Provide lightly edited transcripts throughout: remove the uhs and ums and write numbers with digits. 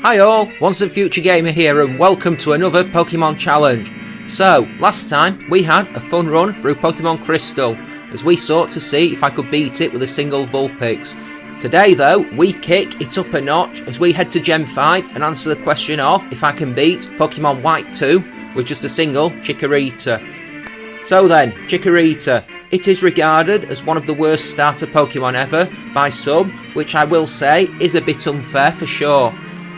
Hi all, Once and Future Gamer here and welcome to another Pokemon challenge. So, last time we had a fun run through Pokemon Crystal as we sought to see if I could beat it with a single Vulpix. Today though, we kick it up a notch as we head to Gen 5 and answer the question of if I can beat Pokemon White 2 with just a single Chikorita. So then, Chikorita. It is regarded as one of the worst starter Pokemon ever by some, which I will say is a bit unfair for sure.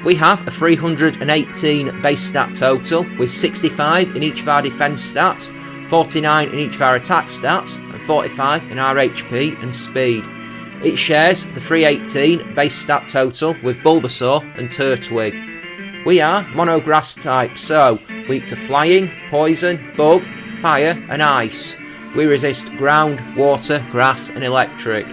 We have a 318 base stat total with 65 in each of our defense stats, 49 in each of our attack stats and 45 in our HP and speed. It shares the 318 base stat total with Bulbasaur and Turtwig. We are mono grass type, so weak to flying, poison, bug, fire and ice. We resist ground, water, grass and electric.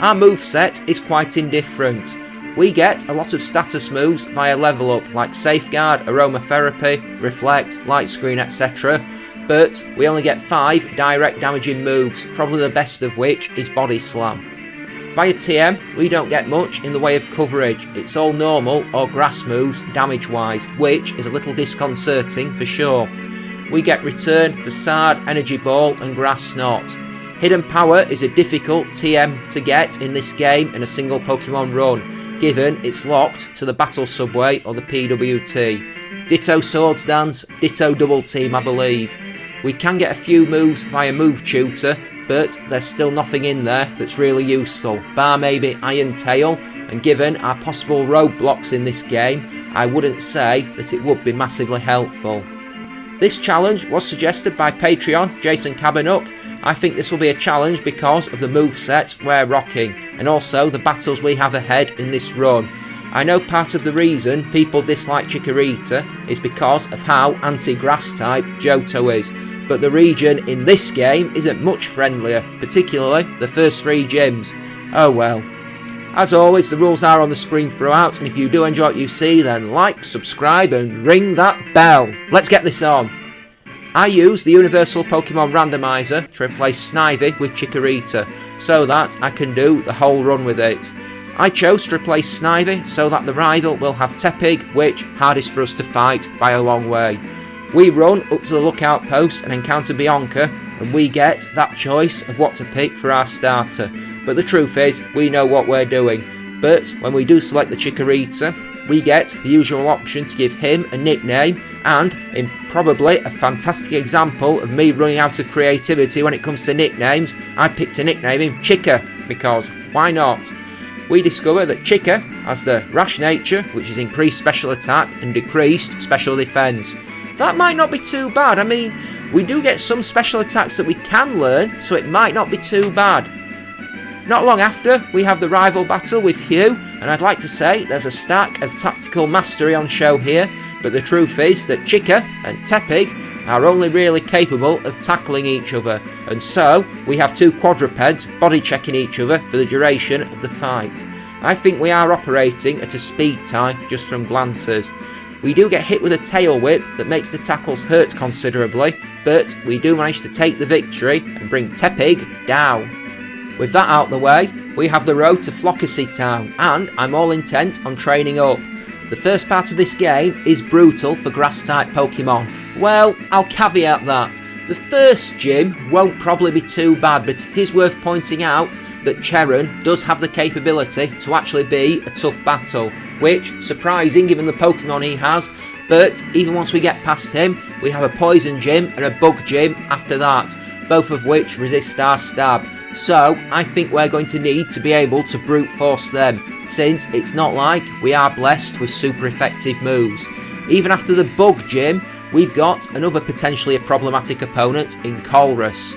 Our moveset is quite indifferent. We get a lot of status moves via level up like Safeguard, Aromatherapy, Reflect, Light Screen etc. But we only get 5 direct damaging moves, probably the best of which is Body Slam. Via TM we don't get much in the way of coverage, it's all normal or grass moves damage wise, which is a little disconcerting for sure. We get Return, Facade, Energy Ball and Grass Snot. Hidden Power is a difficult TM to get in this game in a single Pokemon run, given it's locked to the Battle Subway or the PWT. Ditto Swords Dance, Ditto Double Team I believe. We can get a few moves via Move Tutor, but there's still nothing in there that's really useful, bar maybe Iron Tail, and given our possible roadblocks in this game, I wouldn't say that it would be massively helpful. This challenge was suggested by Patreon Jason Cabanuk. I think this will be a challenge because of the moveset we're rocking and also the battles we have ahead in this run. I know part of the reason people dislike Chikorita is because of how anti-grass type Johto is, but the region in this game isn't much friendlier, particularly the first 3 gyms. Oh well. As always, the rules are on the screen throughout, and if you do enjoy what you see then like, subscribe and ring that bell. Let's get this on. I use the Universal Pokemon Randomizer to replace Snivy with Chikorita, so that I can do the whole run with it. I chose to replace Snivy so that the rival will have Tepig, which hardest for us to fight by a long way. We run up to the lookout post and encounter Bianca, and we get that choice of what to pick for our starter. But the truth is, we know what we're doing. But when we do select the Chikorita, we get the usual option to give him a nickname, and in probably a fantastic example of me running out of creativity when it comes to nicknames, I picked to nickname him Chika, because why not? We discover that Chika has the rash nature, which is increased special attack and decreased special defense. That might not be too bad. I mean, we do get some special attacks that we can learn, so it might not be too bad. Not long after, we have the rival battle with Hugh, and I'd like to say there's a stack of tactical mastery on show here, but the truth is that Chika and Tepig are only really capable of tackling each other, and so we have 2 quadrupeds body checking each other for the duration of the fight. I think we are operating at a speed time just from glances. We do get hit with a tail whip that makes the tackles hurt considerably, but we do manage to take the victory and bring Tepig down. With that out the way, we have the road to Flockacy Town, and I'm all intent on training up. The first part of this game is brutal for grass-type Pokemon. Well, I'll caveat that. The first gym won't probably be too bad, but it is worth pointing out that Cheron does have the capability to actually be a tough battle, which, surprising given the Pokemon he has, but even once we get past him, we have a Poison Gym and a Bug Gym after that, both of which resist our stab. So, I think we're going to need to be able to brute force them, since it's not like we are blessed with super effective moves. Even after the Bug Gym, we've got another potentially a problematic opponent in Colress.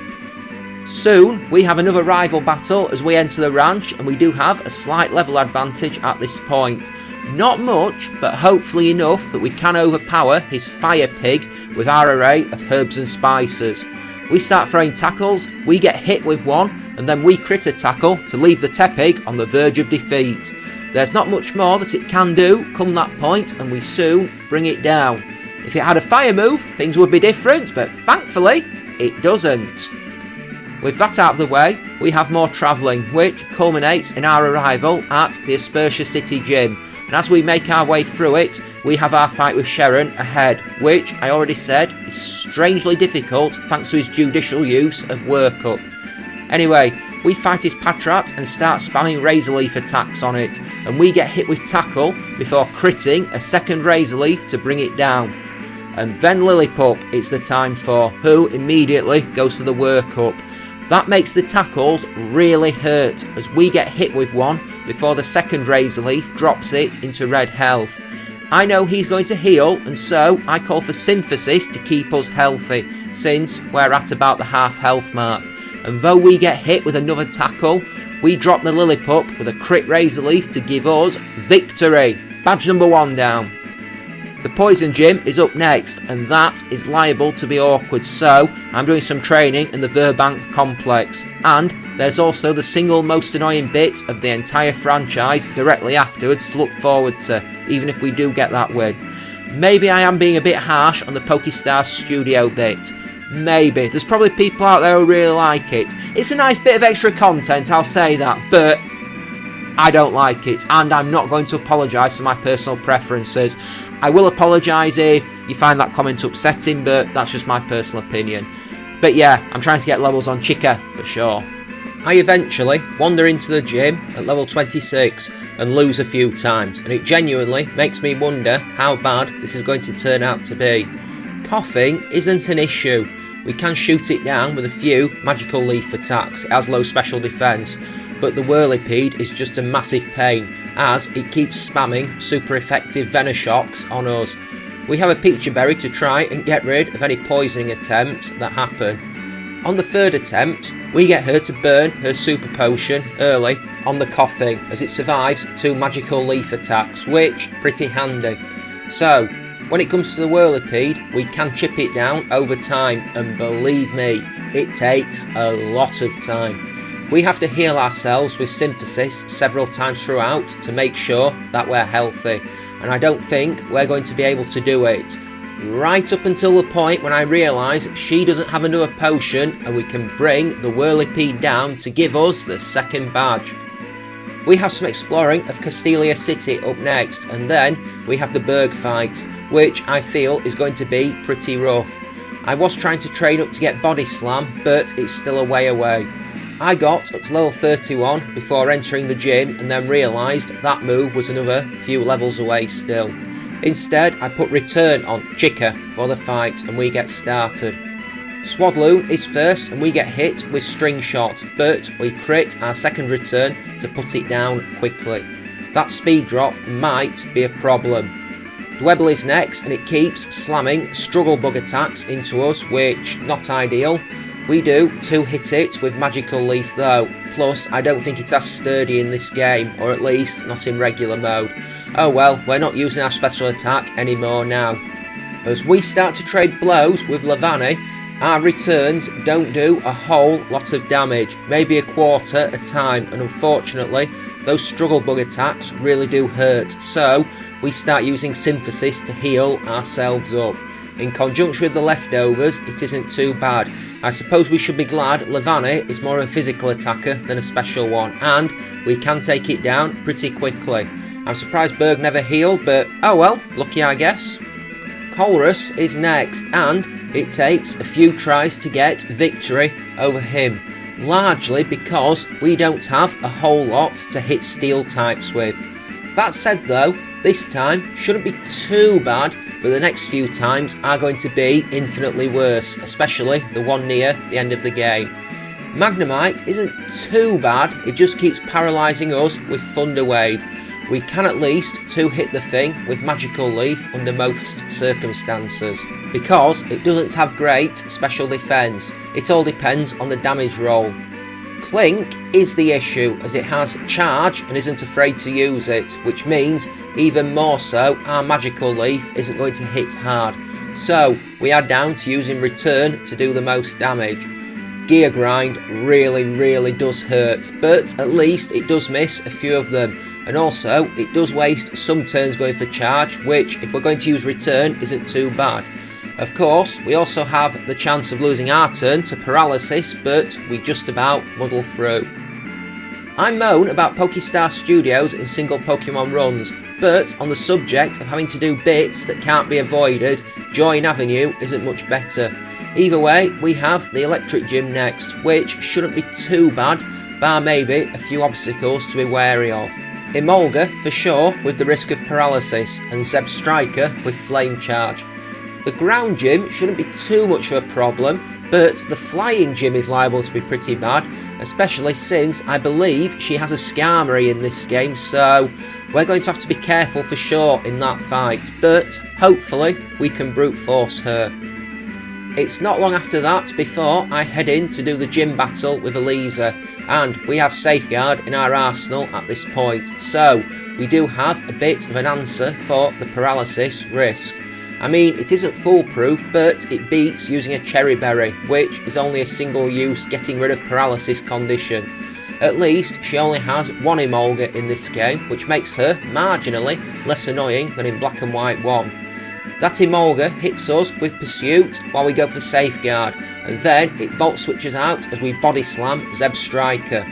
Soon, we have another rival battle as we enter the ranch, and we do have a slight level advantage at this point. Not much, but hopefully enough that we can overpower his Fire Pig with our array of herbs and spices. We start throwing tackles, we get hit with one, and then we crit a tackle to leave the Tepig on the verge of defeat. There's not much more that it can do come that point, and we soon bring it down. If it had a fire move, things would be different, but thankfully, it doesn't. With that out of the way, we have more travelling, which culminates in our arrival at the Aspertia City Gym. and as we make our way through it, we have our fight with Sharon ahead, which I already said is strangely difficult thanks to his judicial use of Workup. Anyway, we fight his Patrat and start spamming Razor Leaf attacks on it, and we get hit with Tackle before critting a second Razor Leaf to bring it down. And then Lillipup it's the time for, who immediately goes for the Workup. That makes the tackles really hurt as we get hit with one before the second Razor Leaf drops it into red health. I know he's going to heal, and so I call for Synthesis to keep us healthy, since we're at about the half health mark. And though we get hit with another tackle, we drop the Lillipup with a crit Razor Leaf to give us victory. Badge number 1 down. The Poison Gym is up next, and that is liable to be awkward, so I'm doing some training in the Verbank complex. And there's also the single most annoying bit of the entire franchise directly afterwards to look forward to, even if we do get that win. Maybe I am being a bit harsh on the Pokestars studio bit. Maybe. There's probably people out there who really like it. It's a nice bit of extra content, I'll say that, but I don't like it, and I'm not going to apologise for my personal preferences. I will apologise if you find that comment upsetting, but that's just my personal opinion. But yeah, I'm trying to get levels on Chica, for sure. I eventually wander into the gym at level 26 and lose a few times, and it genuinely makes me wonder how bad this is going to turn out to be. Coughing isn't an issue. We can shoot it down with a few magical leaf attacks. It has low special defence, but the Whirlipede is just a massive pain, as it keeps spamming super effective Venishocks on us. We have a Peachy Berry to try and get rid of any poisoning attempts that happen. On the third attempt, we get her to burn her super potion early on the coughing, as it survives 2 magical leaf attacks, which pretty handy. So, when it comes to the Whirlipede, we can chip it down over time, and believe me, it takes a lot of time. We have to heal ourselves with Synthesis several times throughout to make sure that we're healthy, and I don't think we're going to be able to do it. Right up until the point when I realise she doesn't have another potion and we can bring the Whirlipede down to give us the second badge. We have some exploring of Castelia City up next, and then we have the Berg fight, which I feel is going to be pretty rough. I was trying to train up to get Body Slam, but it's still a way away. I got up to level 31 before entering the gym and then realised that move was another few levels away still. Instead, I put Return on Chica for the fight and we get started. Swadloon is first and we get hit with String Shot, but we crit our second return to put it down quickly. That speed drop might be a problem. Dwebble is next and it keeps slamming Struggle Bug attacks into us, which not ideal. We do 2-hit it with Magical Leaf though, plus I don't think it's as sturdy in this game, or at least not in regular mode. Oh well, we're not using our special attack anymore now. As we start to trade blows with Lavani, our returns don't do a whole lot of damage, maybe a quarter at a time, and unfortunately those Struggle Bug attacks really do hurt, so we start using Synthesis to heal ourselves up. In conjunction with the leftovers, it isn't too bad. I suppose we should be glad Lavani is more of a physical attacker than a special one, and we can take it down pretty quickly. I'm surprised Berg never healed, but oh well, lucky I guess. Colrus is next, and it takes a few tries to get victory over him, largely because we don't have a whole lot to hit steel types with. That said though, this time shouldn't be too bad, but the next few times are going to be infinitely worse, especially the one near the end of the game. Magnemite isn't too bad, it just keeps paralysing us with Thunder Wave. We can at least 2-hit the thing with Magical Leaf under most circumstances, because it doesn't have great special defence. It all depends on the damage roll. Clink is the issue, as it has charge and isn't afraid to use it, which means even more so our Magical Leaf isn't going to hit hard. So we are down to using Return to do the most damage. Gear Grind really does hurt, but at least it does miss a few of them, and also it does waste some turns going for charge, which if we're going to use Return isn't too bad. Of course, we also have the chance of losing our turn to Paralysis, but we just about muddle through. I moan about Pokestar Studios in single Pokemon runs, But on the subject of having to do bits that can't be avoided, Join Avenue isn't much better. Either way, we have the electric gym next, which shouldn't be too bad, bar maybe a few obstacles to be wary of. Emolga for sure with the risk of paralysis, and Zeb Striker with flame charge. The ground gym shouldn't be too much of a problem, but the flying gym is liable to be pretty bad, especially since I believe she has a Skarmory in this game, so we're going to have to be careful for sure in that fight, but hopefully we can brute force her. It's not long after that before I head in to do the gym battle with Eliza, and we have Safeguard in our arsenal at this point, so we do have a bit of an answer for the paralysis risk. I mean, it isn't foolproof, but it beats using a Cherry Berry, which is only a single use getting rid of paralysis condition. At least she only has one Emolga in this game, which makes her marginally less annoying than in Black and White 1. That Emolga hits us with Pursuit while we go for Safeguard, and then it Volt Switches out as we Body Slam Zeb Striker.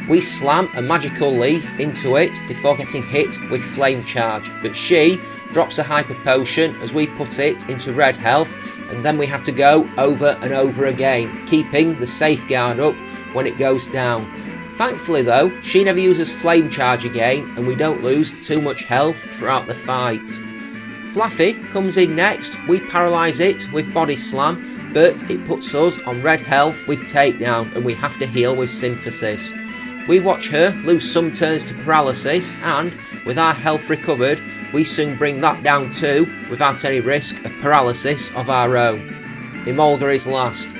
We slam a Magical Leaf into it before getting hit with Flame Charge, but she drops a Hyper Potion as we put it into red health, and then we have to go over and over again, keeping the Safeguard up when it goes down. Thankfully though, she never uses Flame Charge again, and we don't lose too much health throughout the fight. Fluffy comes in next, we paralyse it with Body Slam, but it puts us on red health with Takedown, and we have to heal with Synthesis. We watch her lose some turns to paralysis, and with our health recovered, we soon bring that down too, without any risk of paralysis of our own. Emolga is last.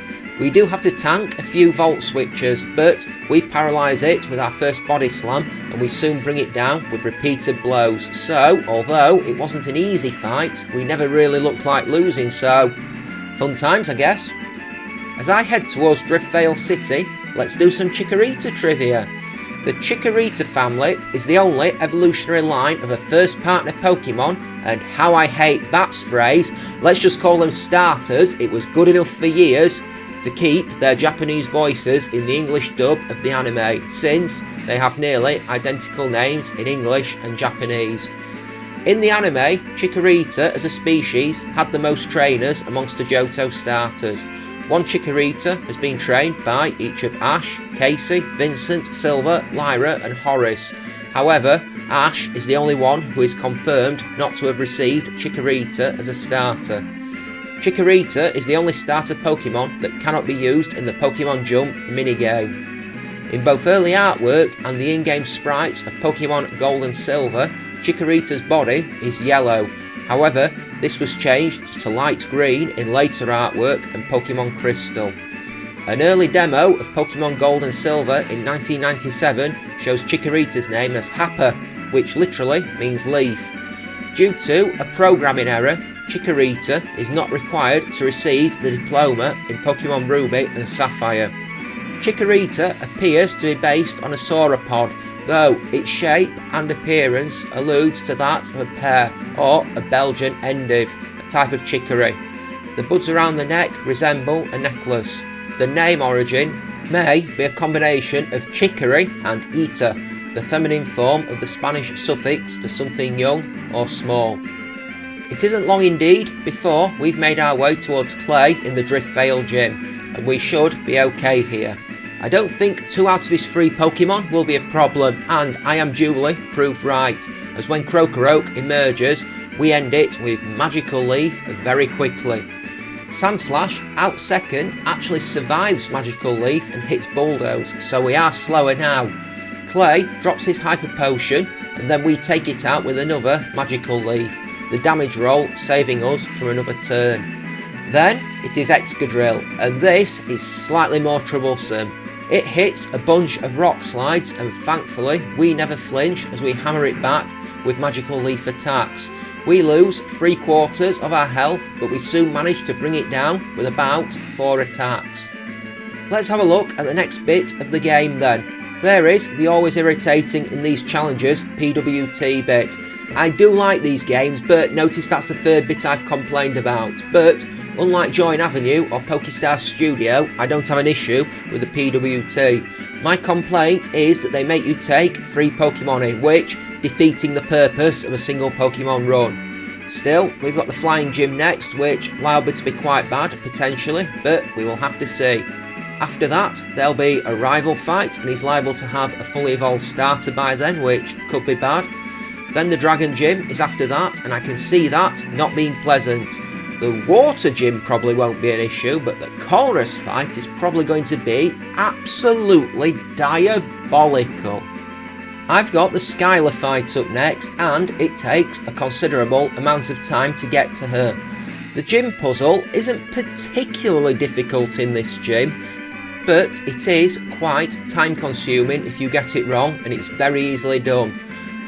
We do have to tank a few Volt Switches, but we paralyse it with our first Body Slam, and we soon bring it down with repeated blows. So, although it wasn't an easy fight, we never really looked like losing, so fun times I guess. As I head towards Driftvale City, let's do some Chikorita trivia. The Chikorita family is the only evolutionary line of a first partner Pokemon, and how I hate that phrase, let's just call them starters, it was good enough for years to keep their Japanese voices in the English dub of the anime, since they have nearly identical names in English and Japanese. In the anime, Chikorita as a species had the most trainers amongst the Johto starters. One Chikorita has been trained by each of Ash, Casey, Vincent, Silver, Lyra and Horace. However, Ash is the only one who is confirmed not to have received Chikorita as a starter. Chikorita is the only starter Pokemon that cannot be used in the Pokemon Jump minigame. In both early artwork and the in-game sprites of Pokemon Gold and Silver, Chikorita's body is yellow. However, this was changed to light green in later artwork and Pokemon Crystal. An early demo of Pokemon Gold and Silver in 1997 shows Chikorita's name as Happa, which literally means leaf. Due to a programming error, Chikorita is not required to receive the diploma in Pokemon Ruby and Sapphire. Chikorita appears to be based on a sauropod, though its shape and appearance alludes to that of a pear or a Belgian endive, a type of chicory. The buds around the neck resemble a necklace. The name origin may be a combination of chicory and ita, the feminine form of the Spanish suffix for something young or small. It isn't long indeed before we've made our way towards Clay in the Driftvale gym, and we should be okay here. I don't think 2 out of his 3 Pokemon will be a problem, and I am duly proved right, as when Krokorok emerges, we end it with Magical Leaf very quickly. Sandslash, out second, actually survives Magical Leaf and hits Bulldoze, so we are slower now. Clay drops his Hyper Potion, and then we take it out with another Magical Leaf, the damage roll saving us from another turn. Then it is Excadrill, and this is slightly more troublesome. It hits a bunch of rock slides, and thankfully we never flinch as we hammer it back with Magical Leaf attacks. We lose 3/4 of our health, but we soon manage to bring it down with about 4 attacks. Let's have a look at the next bit of the game then. There is the always irritating in these challenges PWT bit. I do like these games, but notice that's the 3rd bit I've complained about. But unlike Join Avenue or Pokestar Studio, I don't have an issue with the PWT. My complaint is that they make you take 3 Pokemon in, which defeating the purpose of a single Pokemon run. Still, we've got the Flying Gym next, which liable to be quite bad, potentially, but we will have to see. After that, there'll be a rival fight, and he's liable to have a fully evolved starter by then, which could be bad. Then the Dragon Gym is after that, and I can see that not being pleasant. The Water Gym probably won't be an issue, but the Chorus fight is probably going to be absolutely diabolical. I've got the Skylar fight up next, and it takes a considerable amount of time to get to her. The gym puzzle isn't particularly difficult in this gym, but it is quite time consuming if you get it wrong, and it's very easily done.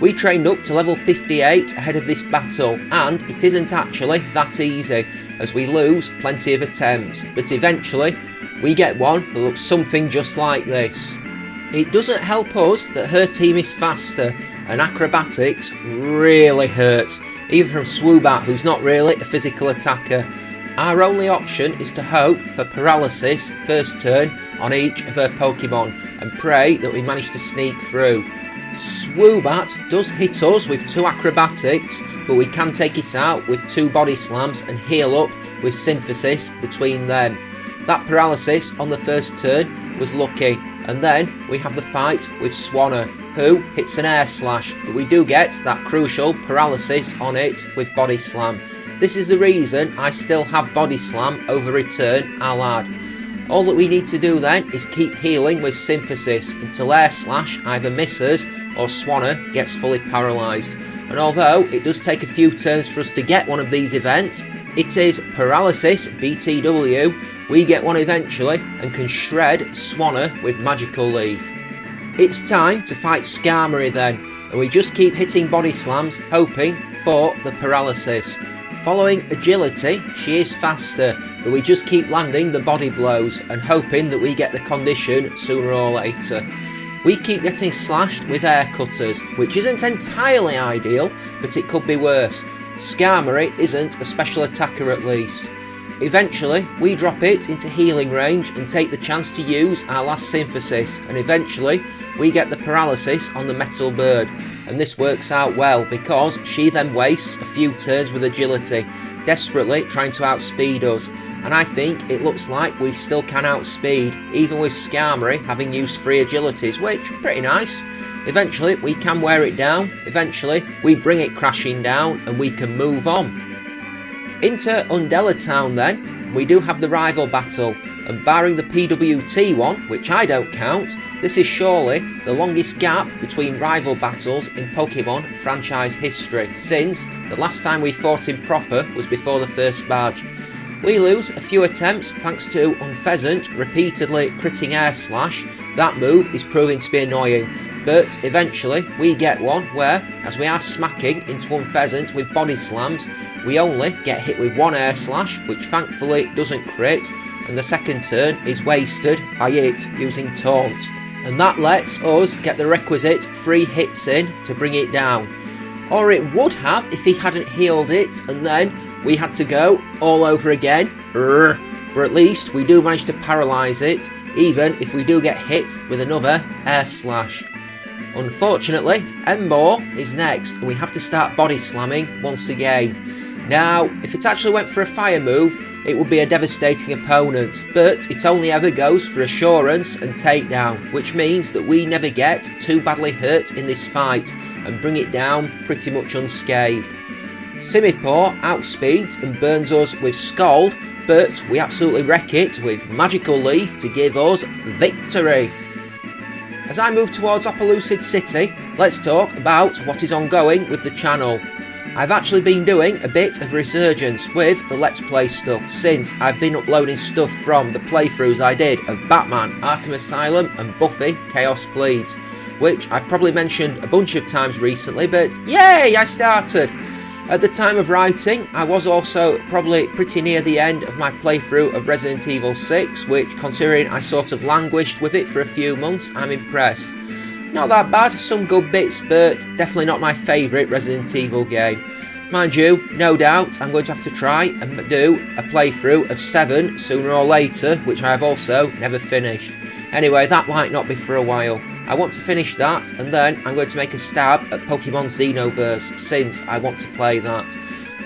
We trained up to level 58 ahead of this battle, and it isn't actually that easy, as we lose plenty of attempts, but eventually we get one that looks something just like this. It doesn't help us that her team is faster, and acrobatics really hurts, even from Swoobat, who's not really a physical attacker. Our only option is to hope for paralysis first turn on each of her Pokemon, and pray that we manage to sneak through. Swoobat does hit us with 2 acrobatics, but we can take it out with 2 body slams and heal up with synthesis between them. That paralysis on the first turn was lucky, and then we have the fight with Swanna, who hits an air slash, but we do get that crucial paralysis on it with body slam. This is the reason I still have body slam over return, I'll add. All that we need to do then is keep healing with synthesis until air slash either misses or Swanna gets fully paralysed. And although it does take a few turns for us to get one of these events, it is paralysis BTW. We get one eventually and can shred Swanna with Magical Leaf. It's time to fight Skarmory then, and we just keep hitting body slams hoping for the paralysis. Following agility, she is faster, but we just keep landing the body blows and hoping that we get the condition sooner or later. We keep getting slashed with air cutters, which isn't entirely ideal, but it could be worse. Skarmory isn't a special attacker at least. Eventually, we drop it into healing range and take the chance to use our last synthesis, and eventually we get the paralysis on the Metal Bird, and this works out well because she then wastes a few turns with agility, desperately trying to outspeed us, and I think it looks like we still can outspeed, even with Skarmory having used 3 agilities, which pretty nice. Eventually we can wear it down, eventually we bring it crashing down and we can move on. Into Undella Town then, we do have the rival battle, and barring the PWT one, which I don't count, this is surely the longest gap between rival battles in Pokemon franchise history, since the last time we fought him proper was before the first badge. We lose a few attempts thanks to Unpheasant repeatedly critting air slash. That move is proving to be annoying, but eventually we get one where, as we are smacking into Unpheasant with body slams, we only get hit with 1 air slash, which thankfully doesn't crit, and the second turn is wasted by it using Taunt. And that lets us get the requisite 3 hits in to bring it down. Or it would have if he hadn't healed it, and then we had to go all over again. But at least we do manage to paralyse it, even if we do get hit with another air slash. Unfortunately, Emboar is next, and we have to start body slamming once again. Now, if it actually went for a fire move, it would be a devastating opponent, but it only ever goes for assurance and takedown, which means that we never get too badly hurt in this fight and bring it down pretty much unscathed. Simipour outspeeds and burns us with Scald, but we absolutely wreck it with Magical Leaf to give us victory. As I move towards Opelucid City, let's talk about what is ongoing with the channel. I've actually been doing a bit of resurgence with the Let's Play stuff since I've been uploading stuff from the playthroughs I did of Batman, Arkham Asylum and Buffy Chaos Bleeds, which I've probably mentioned a bunch of times recently, but yay, I started! At the time of writing, I was also probably pretty near the end of my playthrough of Resident Evil 6, which, considering I sort of languished with it for a few months, I'm impressed. Not that bad, some good bits, but definitely not my favourite Resident Evil game. Mind you, no doubt I'm going to have to try and do a playthrough of 7 sooner or later, which I have also never finished. Anyway, that might not be for a while. I want to finish that, and then I'm going to make a stab at Pokemon Xenoverse, since I want to play that.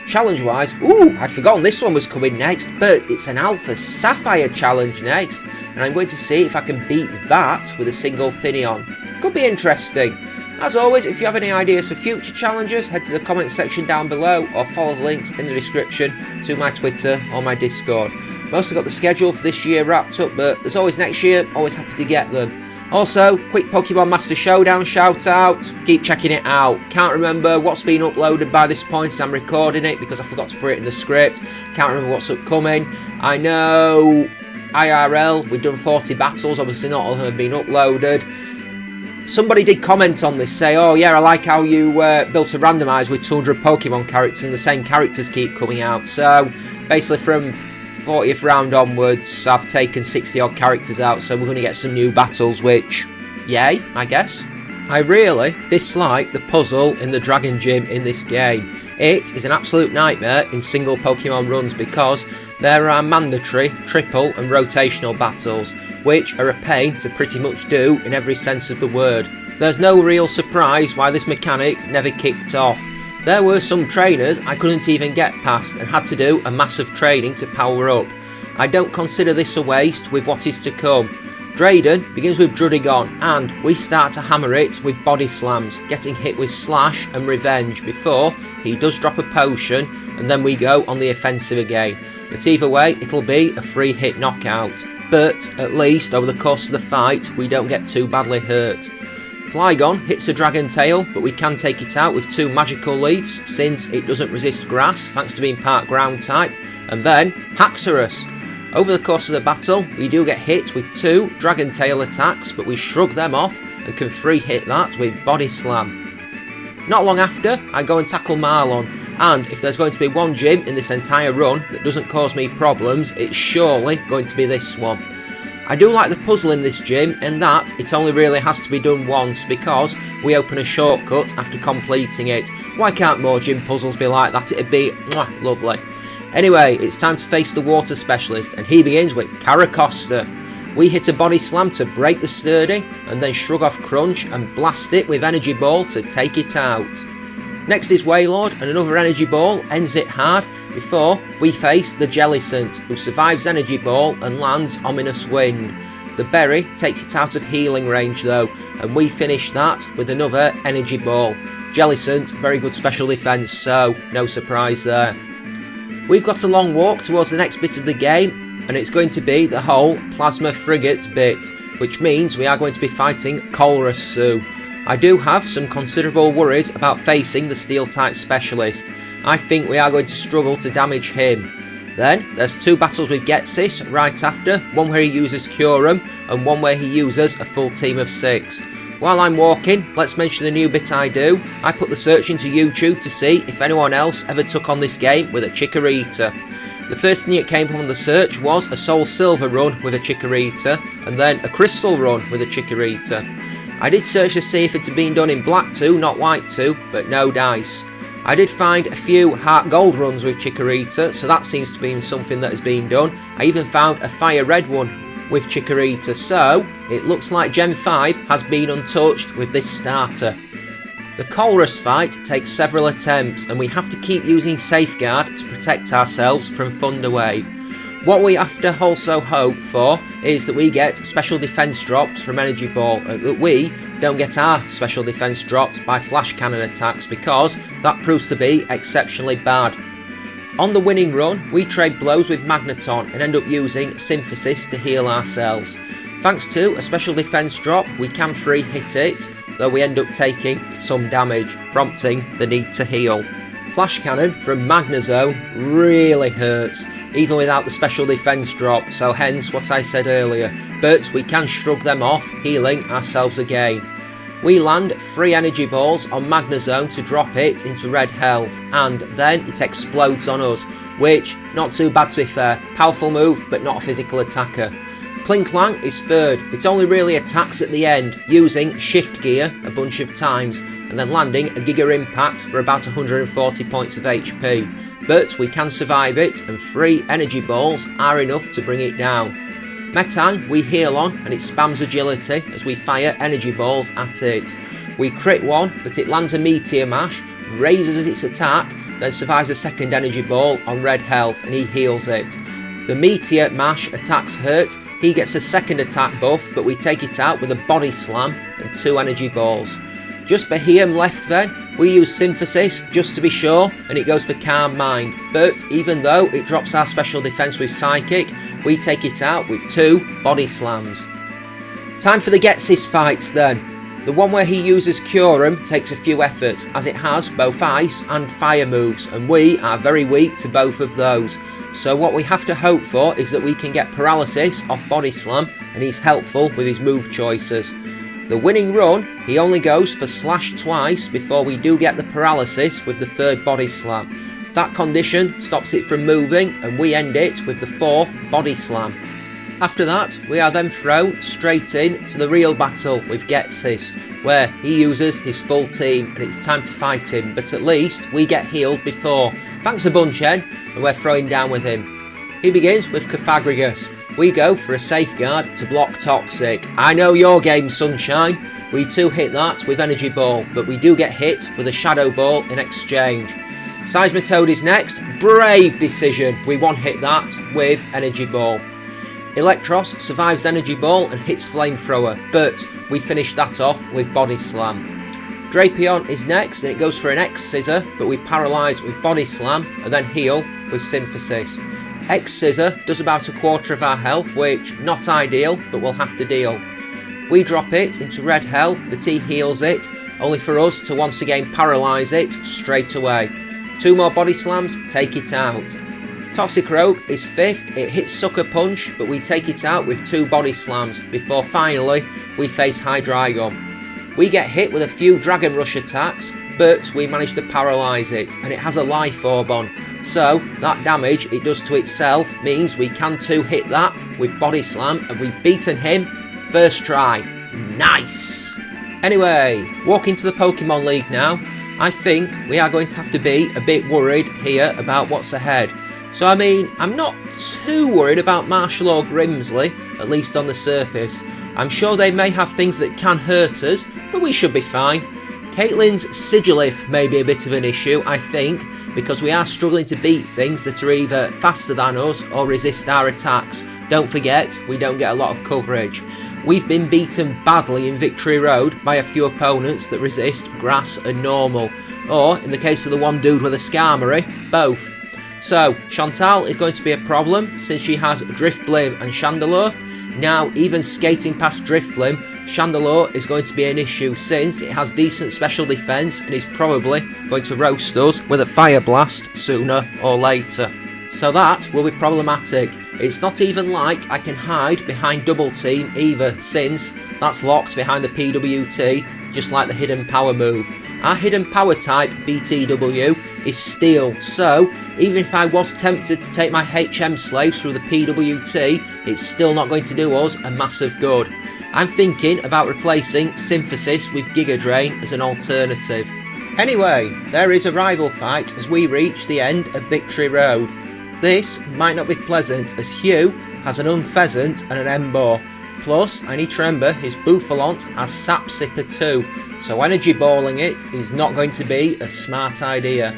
Challenge-wise, I'd forgotten this one was coming next, but it's an Alpha Sapphire challenge next, and I'm going to see if I can beat that with a single Finneon. Could be interesting. As always, if you have any ideas for future challenges, head to the comment section down below, or follow the links in the description to my Twitter or my Discord. Mostly got the schedule for this year wrapped up, but there's always next year, always happy to get them. Also, quick Pokemon Master Showdown shout out, keep checking it out. Can't remember what's been uploaded by this point as I'm recording it because I forgot to put it in the script. Can't remember what's upcoming. I know IRL, we've done 40 battles, obviously not all of them have been uploaded. Somebody did comment on this, say, oh yeah, I like how you built a randomizer with 200 Pokemon characters and the same characters keep coming out. So, basically from 40th round onwards, I've taken 60 odd characters out, so we're going to get some new battles, which, yay, I guess. I really dislike the puzzle in the Dragon Gym in this game. It is an absolute nightmare in single Pokemon runs because there are mandatory, triple and rotational battles, which are a pain to pretty much do in every sense of the word. There's no real surprise why this mechanic never kicked off. There were some trainers I couldn't even get past and had to do a massive training to power up. I don't consider this a waste with what is to come. Drayden begins with Druddigon and we start to hammer it with body slams, getting hit with Slash and Revenge before he does drop a potion and then we go on the offensive again. But either way, it'll be a free hit knockout. But at least over the course of the fight we don't get too badly hurt. Flygon hits a Dragon Tail, but we can take it out with 2 magical leaves since it doesn't resist grass thanks to being part ground type. And then Haxorus. Over the course of the battle we do get hit with 2 Dragon Tail attacks, but we shrug them off and can free hit that with Body Slam. Not long after I go and tackle Marlon, and if there's going to be one gym in this entire run that doesn't cause me problems, it's surely going to be this one. I do like the puzzle in this gym in that it only really has to be done once because we open a shortcut after completing it. Why can't more gym puzzles be like that? It'd be lovely. Anyway, it's time to face the water specialist and he begins with Caracosta. We hit a body slam to break the sturdy and then shrug off Crunch and blast it with Energy Ball to take it out. Next is Wailord and another Energy Ball ends it hard before we face the Jellicent, who survives Energy Ball and lands Ominous Wind. The Berry takes it out of healing range though, and we finish that with another Energy Ball. Jellicent, very good special defence, so no surprise there. We've got a long walk towards the next bit of the game, and it's going to be the whole Plasma Frigate bit, which means we are going to be fighting Colressou. I do have some considerable worries about facing the Steel-type specialist. I think we are going to struggle to damage him. Then there's 2 battles with Getsis right after, one where he uses Curum and one where he uses a full team of 6. While I'm walking, let's mention the new bit I do. I put the search into YouTube to see if anyone else ever took on this game with a Chikorita. The first thing that came up on the search was a Soul Silver run with a Chikorita and then a Crystal run with a Chikorita. I did search to see if it had been done in Black 2, not White 2, but no dice. I did find a few Heart Gold runs with Chikorita, so that seems to be something that has been done. I even found a Fire Red one with Chikorita, so it looks like Gen 5 has been untouched with this starter. The Colress fight takes several attempts, and we have to keep using Safeguard to protect ourselves from Thunder Wave. What we have to also hope for is that we get special defense drops from Energy Ball, and that we don't get our special defense dropped by Flash Cannon attacks because that proves to be exceptionally bad. On the winning run, we trade blows with Magneton and end up using Synthesis to heal ourselves. Thanks to a special defense drop, we can free hit it, though we end up taking some damage, prompting the need to heal. Flash Cannon from Magnezone really hurts, even without the special defense drop, so hence what I said earlier, but we can shrug them off, healing ourselves again. We land 3 Energy Balls on Magnezone to drop it into red health, and then it explodes on us, which, not too bad to be fair, powerful move but not a physical attacker. Klinklang is third, it only really attacks at the end, using Shift Gear a bunch of times, and then landing a Giga Impact for about 140 points of HP. But we can survive it, and 3 Energy Balls are enough to bring it down. Metang we heal on and it spams agility as we fire energy balls at it. We crit one, but it lands a meteor mash, raises its attack, then survives a second energy ball on red health and he heals it. The meteor mash attacks hurt, he gets a second attack buff, but we take it out with a body slam and 2 energy balls. Just Behemoth left then, we use Synthesis just to be sure and it goes for Calm Mind, but even though it drops our special defense with Psychic, we take it out with 2 body slams. Time for the Getsis fights then. The one where he uses Curum takes a few efforts as it has both ice and fire moves and we are very weak to both of those. So what we have to hope for is that we can get paralysis off body slam and he's helpful with his move choices. The winning run, he only goes for slash twice before we do get the paralysis with the 3rd body slam. That condition stops it from moving and we end it with the 4th body slam. After that, we are then thrown straight in to the real battle with Getsis, where he uses his full team and it's time to fight him, but at least we get healed before. Thanks a bunch, Hen, and we're throwing down with him. He begins with Cathagrigus. We go for a safeguard to block Toxic. I know your game, Sunshine. We too hit that with Energy Ball, but we do get hit with a Shadow Ball in exchange. Seismitoad is next. Brave decision. We one-hit that with Energy Ball. Electros survives Energy Ball and hits Flamethrower, but we finish that off with Body Slam. Drapion is next and it goes for an X-Scissor, but we paralyse with Body Slam and then heal with Synthesis. X-Scissor does about a quarter of our health, which not ideal, but we'll have to deal. We drop it into red health, but he heals it, only for us to once again paralyse it straight away. 2 more Body Slams, take it out. Toxicroak is 5th, it hits Sucker Punch, but we take it out with 2 Body Slams before finally we face Hydreigon. We get hit with a few Dragon Rush attacks, but we manage to paralyse it and it has a Life Orb on. So that damage it does to itself means we can too hit that with Body Slam and we've beaten him first try. Nice! Anyway, walking to the Pokemon League now, I think we are going to have to be a bit worried here about what's ahead. So I mean, I'm not too worried about Marshall or Grimsley, at least on the surface. I'm sure they may have things that can hurt us, but we should be fine. Caitlin's Sigilif may be a bit of an issue, I think, because we are struggling to beat things that are either faster than us or resist our attacks. Don't forget, we don't get a lot of coverage. We've been beaten badly in Victory Road by a few opponents that resist grass and normal, or, in the case of the one dude with a Skarmory, both. So, Chantal is going to be a problem since she has Drifblim and Chandelure. Now, even skating past Drifblim, Chandelure is going to be an issue since it has decent special defense and is probably going to roast us with a Fire Blast sooner or later. So that will be problematic. It's not even like I can hide behind Double Team either, since that's locked behind the PWT, just like the Hidden Power move. Our Hidden Power type, BTW, is Steel, so even if I was tempted to take my HM Slaves through the PWT, it's still not going to do us a massive good. I'm thinking about replacing Synthesis with Giga Drain as an alternative. Anyway, there is a rival fight as we reach the end of Victory Road. This might not be pleasant as Hugh has an Unpheasant and an Emboar. Plus, I need to remember his Bouffalont has Sap Sipper too, so energy balling it is not going to be a smart idea.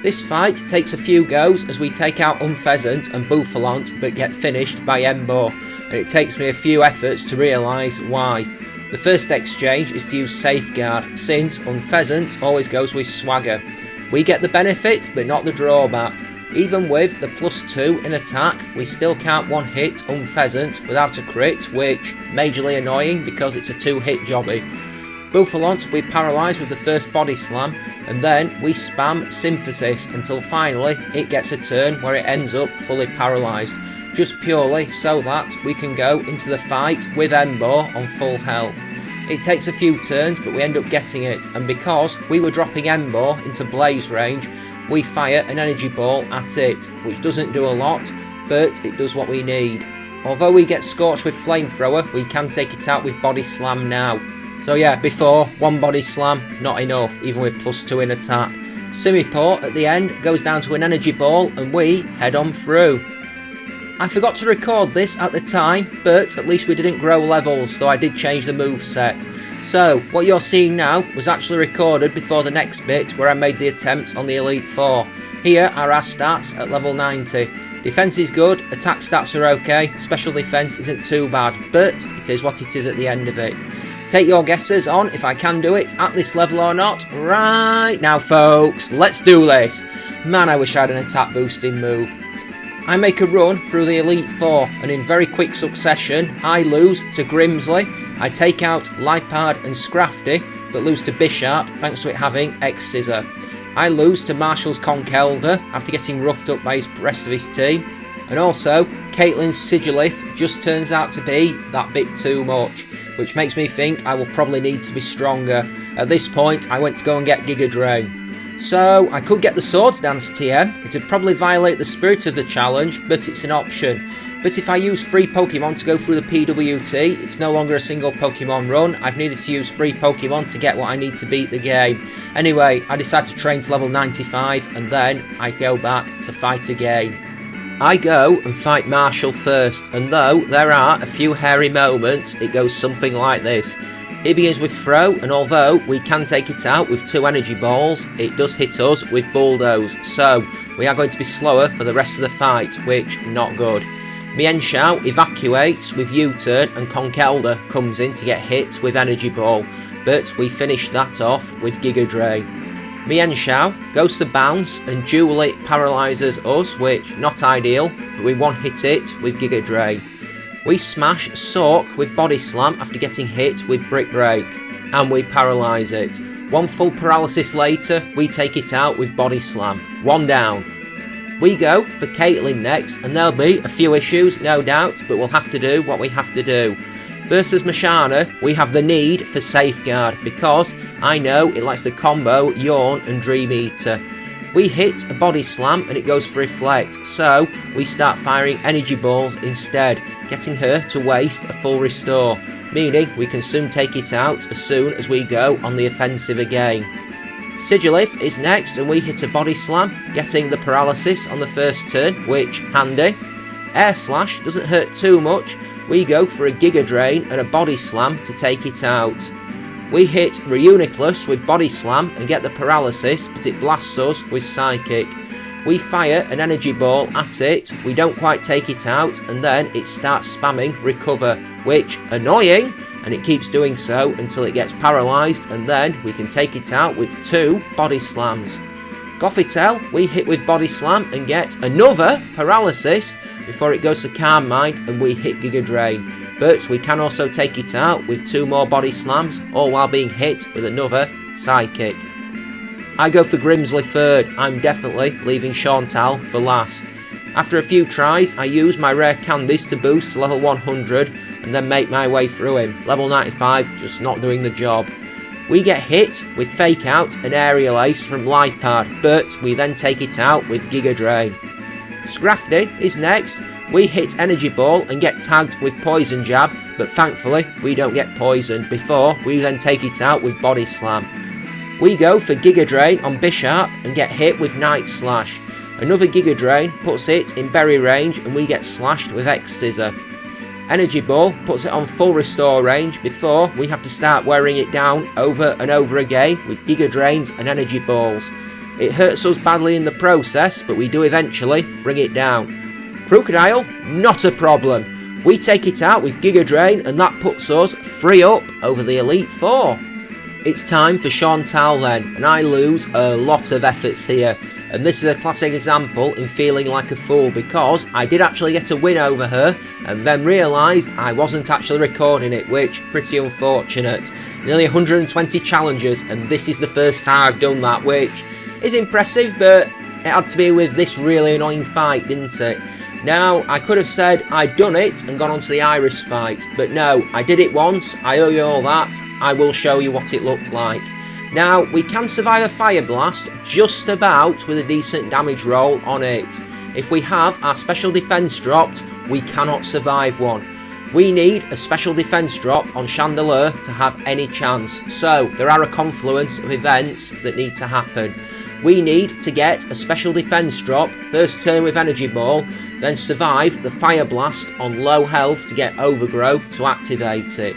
This fight takes a few goes as we take out Unpheasant and Bouffalont but get finished by Emboar, and it takes me a few efforts to realise why. The first exchange is to use Safeguard, since Unpheasant always goes with Swagger. We get the benefit but not the drawback. Even with the +2 in attack, we still can't one-hit Unpheasant without a crit, which majorly annoying because it's a 2-hit jobby. Bouffalont we paralyse with the first Body Slam, and then we spam Synthesis until finally it gets a turn where it ends up fully paralysed, just purely so that we can go into the fight with Emboar on full health. It takes a few turns but we end up getting it, and because we were dropping Emboar into Blaze range, we fire an energy ball at it, which doesn't do a lot, but it does what we need. Although we get scorched with Flamethrower, we can take it out with Body Slam now. So yeah, before, one Body Slam, not enough, even with +2 in attack. Simipour at the end goes down to an energy ball and we head on through. I forgot to record this at the time, but at least we didn't grow levels, though I did change the moveset. So, what you're seeing now was actually recorded before the next bit where I made the attempt on the Elite Four. Here are our stats at level 90. Defense is good, attack stats are okay, special defense isn't too bad, but it is what it is at the end of it. Take your guesses on if I can do it at this level or not. Right now, folks, let's do this. Man, I wish I had an attack boosting move. I make a run through the Elite Four, and in very quick succession, I lose to Grimsley, I take out Lipard and Scrafty, but lose to Bishop thanks to it having X-Scissor. I lose to Marshall's Conkelder after getting roughed up by the rest of his team, and also Caitlin's Sigilith just turns out to be that bit too much, which makes me think I will probably need to be stronger. At this point I went to go and get Giga Drain. So I could get the Swords Dance TM, it would probably violate the spirit of the challenge, but it's an option. But if I use free Pokemon to go through the PWT, it's no longer a single Pokemon run, I've needed to use free Pokemon to get what I need to beat the game. Anyway, I decide to train to level 95 and then I go back to fight again. I go and fight Marshall first, and though there are a few hairy moments, it goes something like this. He begins with Throw, and although we can take it out with 2 energy balls, it does hit us with Bulldoze, so we are going to be slower for the rest of the fight, which not good. Mienshao evacuates with U-turn and Conkelder comes in to get hit with Energy Ball, but we finish that off with Giga Drain. Mienshao goes to bounce and dually paralyses us, which not ideal, but we one-hit it with Giga Drain. We smash Sork with Body Slam after getting hit with Brick Break, and we paralyse it. 1 full paralysis later, we take it out with Body Slam. 1 down. We go for Caitlin next, and there'll be a few issues, no doubt, but we'll have to do what we have to do. Versus Mashana, we have the need for Safeguard, because I know it likes to combo Yawn and Dream Eater. We hit a Body Slam and it goes for Reflect, so we start firing Energy Balls instead, getting her to waste a full restore, meaning we can soon take it out as soon as we go on the offensive again. Sigilith is next and we hit a Body Slam, getting the paralysis on the first turn, which handy. Air Slash doesn't hurt too much, we go for a Giga Drain and a Body Slam to take it out. We hit Reuniclus with Body Slam and get the paralysis, but it blasts us with Psychic. We fire an Energy Ball at it, we don't quite take it out, and then it starts spamming Recover, which, annoying, and it keeps doing so until it gets paralysed, and then we can take it out with 2 Body Slams. Gothitelle, we hit with Body Slam and get another paralysis before it goes to Calm Mind and we hit Giga Drain. But we can also take it out with 2 more Body Slams, all while being hit with another Psychic. I go for Grimsley third, I'm definitely leaving Chantal for last. After a few tries, I use my rare candies to boost to level 100 and then make my way through him. Level 95, just not doing the job. We get hit with Fake Out and Aerial Ace from Lipard, but we then take it out with Giga Drain. Scrafty is next. We hit Energy Ball and get tagged with Poison Jab, but thankfully we don't get poisoned before we then take it out with Body Slam. We go for Giga Drain on Bishop and get hit with Night Slash. Another Giga Drain puts it in berry range and we get slashed with X-Scissor. Energy Ball puts it on full restore range before we have to start wearing it down over and over again with Giga Drains and Energy Balls. It hurts us badly in the process, but we do eventually bring it down. Crocodile, not a problem. We take it out with Giga Drain and that puts us 3 up over the Elite Four. It's time for Chantal then, and I lose a lot of efforts here. And this is a classic example in feeling like a fool, because I did actually get a win over her and then realised I wasn't actually recording it, which pretty unfortunate. Nearly 120 challenges and this is the first time I've done that, which is impressive, but it had to be with this really annoying fight, didn't it? Now, I could have said I'd done it and gone on to the Iris fight, but no, I did it once, I owe you all that, I will show you what it looked like. Now, we can survive a Fire Blast just about with a decent damage roll on it. If we have our special defense dropped, we cannot survive one. We need a special defense drop on Chandelure to have any chance, so there are a confluence of events that need to happen. We need to get a special defense drop, first turn with Energy Ball, then survive the Fire Blast on low health to get Overgrow to activate it.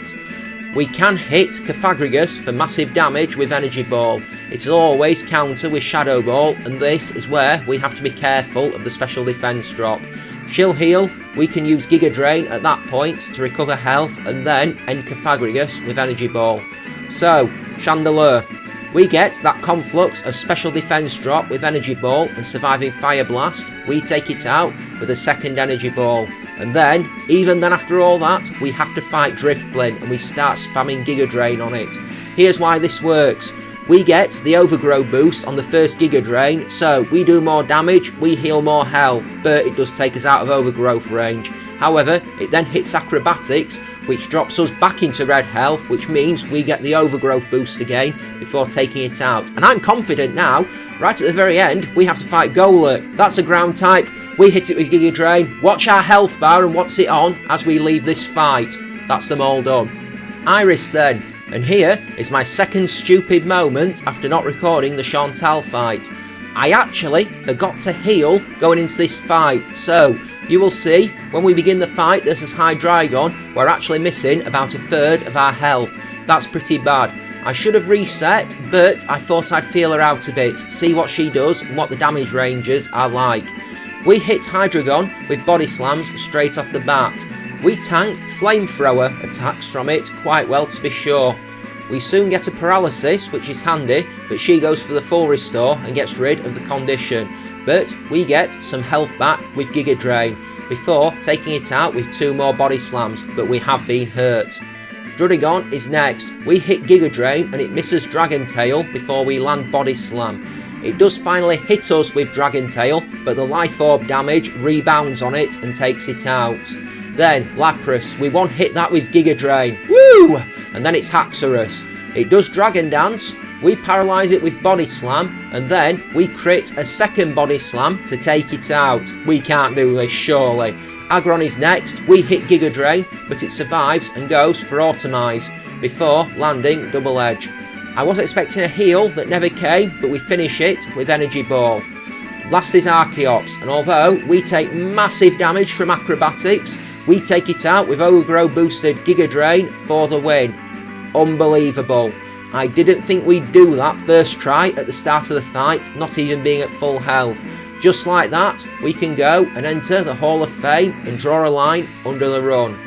We can hit Cofagrigus for massive damage with Energy Ball. It'll always counter with Shadow Ball, and this is where we have to be careful of the special defense drop. She'll heal, we can use Giga Drain at that point to recover health and then end Cofagrigus with Energy Ball. So, Chandelure. We get that conflux of special defense drop with Energy Ball and surviving Fire Blast. We take it out with a second Energy Ball. And then, even then after all that, we have to fight Drifblim and we start spamming Giga Drain on it. Here's why this works. We get the Overgrow boost on the first Giga Drain, so we do more damage, we heal more health, but it does take us out of Overgrowth range. However, it then hits Acrobatics, which drops us back into red health, which means we get the Overgrowth boost again before taking it out. And I'm confident now, right at the very end, we have to fight Golurk. That's a ground type, we hit it with Giga Drain, watch our health bar and what's it on as we leave this fight. That's them all done. Iris then. And here is my second stupid moment after not recording the Chantal fight. I actually forgot to heal going into this fight, so you will see when we begin the fight versus Hydreigon, we're actually missing about a third of our health. That's pretty bad. I should have reset, but I thought I'd feel her out a bit, see what she does and what the damage ranges are like. We hit Hydreigon with body slams straight off the bat. We tank flamethrower attacks from it quite well to be sure. We soon get a paralysis, which is handy, but she goes for the full restore and gets rid of the condition. But we get some health back with Giga Drain, before taking it out with 2 more body slams, but we have been hurt. Druddigon is next. We hit Giga Drain and it misses Dragon Tail before we land Body Slam. It does finally hit us with Dragon Tail, but the Life Orb damage rebounds on it and takes it out. Then, Lapras, we one hit that with Giga Drain. Woo! And then it's Haxorus. It does Dragon Dance, we paralyse it with Body Slam, and then we crit a second Body Slam to take it out. We can't do this, surely. Aggron is next, we hit Giga Drain, but it survives and goes for Automise, before landing Double Edge. I was expecting a heal that never came, but we finish it with Energy Ball. Last is Archeops, and although we take massive damage from Acrobatics, we take it out with Overgrow boosted Giga Drain for the win. Unbelievable. I didn't think we'd do that first try at the start of the fight, not even being at full health. Just like that, we can go and enter the Hall of Fame and draw a line under the run.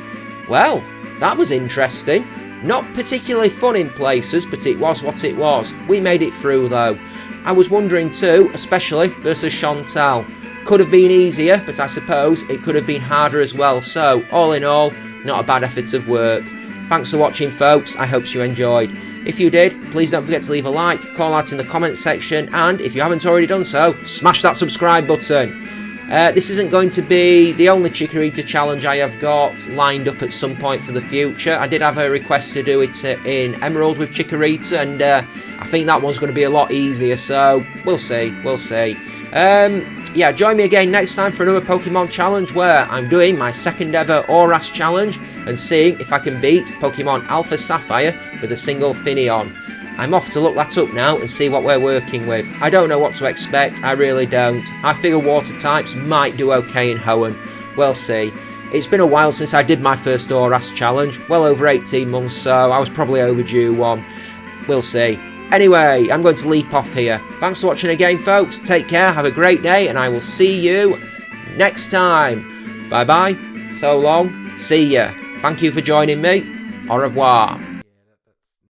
Well, that was interesting. Not particularly fun in places, but it was what it was. We made it through though. I was wondering too, especially versus Chantal. Could have been easier, but I suppose it could have been harder as well. So, all in all, not a bad effort of work. Thanks for watching, folks. I hope you enjoyed. If you did, please don't forget to leave a like, call out in the comments section, and if you haven't already done so, smash that subscribe button. This isn't going to be the only Chikorita challenge I have got lined up at some point for the future. I did have a request to do it in Emerald with Chikorita, and I think that one's going to be a lot easier, so we'll see. Yeah, join me again next time for another Pokemon challenge where I'm doing my second ever Oras challenge and seeing if I can beat Pokemon Alpha Sapphire with a single Finneon. I'm off to look that up now and see what we're working with. I don't know what to expect, I really don't. I figure water types might do okay in Hoenn. We'll see. It's been a while since I did my first Oras challenge, well over 18 months, so I was probably overdue one. We'll see. Anyway, I'm going to leap off here. Thanks for watching again, folks. Take care, have a great day, and I will see you next time. Bye-bye, so long, see ya. Thank you for joining me. Au revoir.